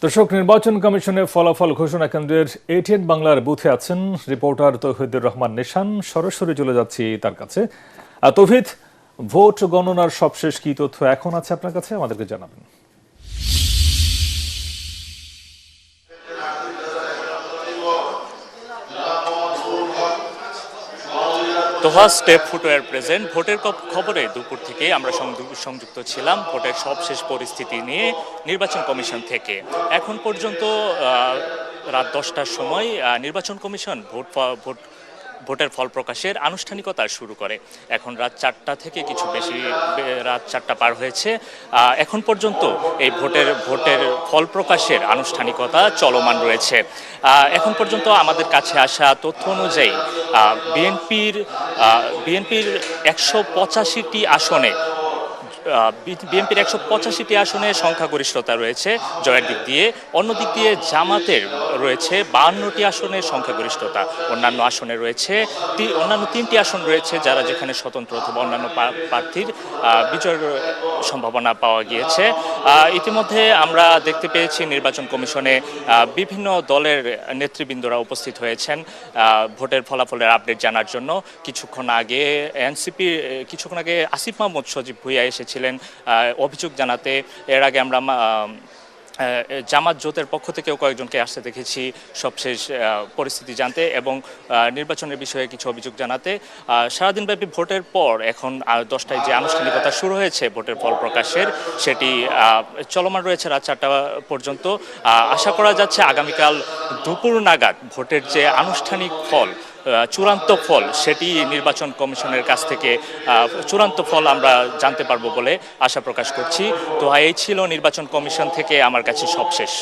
দর্শক, নির্বাচন কমিশনের ফলাফল ঘোষণা কেন্দ্রের এটিএন বাংলার বুথে আছেন রিপোর্টার তৌহিদুর রহমান নিশান। সরাসরি চলে যাচ্ছি তার কাছে। তৌহিদ, ভোট গণনার সবশেষ কি তথ্য এখন আছে আপনার কাছে, আমাদেরকে জানাবেন। দোহা স্টেপ ফুটওয়্যার প্রেজেন্ট। ভোটের খবরে দুপুর থেকে আমরা সংযুক্ত ছিলাম ভোটের সবশেষ পরিস্থিতি নিয়ে নির্বাচন কমিশন থেকে। এখন পর্যন্ত রাত 10টার সময় নির্বাচন কমিশন ভোটের ফল প্রকাশের আনুষ্ঠানিকতা শুরু করে। এখন রাত 4টা থেকে কিছু বেশি, রাত 4টা পার হয়েছে। এখন পর্যন্ত এই ভোটের ফল প্রকাশের আনুষ্ঠানিকতা চলমান রয়েছে। এখন পর্যন্ত আমাদের কাছে আসা তথ্য অনুযায়ী বিএনপির 185টি আসনে বিএনপির 185টি আসনে সংখ্যাগরিষ্ঠতা রয়েছে জয়ের দিক দিয়ে। অন্য দিক দিয়ে জামাতের রয়েছে 52টি আসনের সংখ্যাগরিষ্ঠতা। অন্যান্য 3টি আসন রয়েছে যারা যেখানে স্বতন্ত্র অথবা অন্যান্য প্রার্থীর বিজয়ের সম্ভাবনা পাওয়া গিয়েছে। ইতিমধ্যে আমরা দেখতে পেয়েছি নির্বাচন কমিশনে বিভিন্ন দলের নেতৃবৃন্দরা উপস্থিত হয়েছেন ভোটের ফলাফলের আপডেট জানার জন্য। কিছুক্ষণ আগে আসিফ মাহমুদ সজীব ভুঁইয়া এসেছিলেন অভিযোগ জানাতে। এর আগে আমরা জামাত জোটের পক্ষ থেকেও কয়েকজনকে আসতে দেখেছি সবশেষ পরিস্থিতি জানতে এবং নির্বাচনের বিষয়ে কিছু অভিযোগ জানাতে। সারাদিনব্যাপী ভোটের পর এখন 10টায় যে আনুষ্ঠানিকতা শুরু হয়েছে ভোটের ফল প্রকাশের, সেটি চলমান রয়েছে রাত 4টা পর্যন্ত। আশা করা যাচ্ছে আগামীকাল দুপুর নাগাদ ভোটের যে আনুষ্ঠানিক ফল, চূড়ান্ত ফল, সেটি নির্বাচন কমিশনের কাছ থেকে চূড়ান্ত ফল আমরা জানতে পারবো বলে আশা প্রকাশ করছি। তো এই ছিল নির্বাচন কমিশন থেকে আমার কাছে সবশেষ।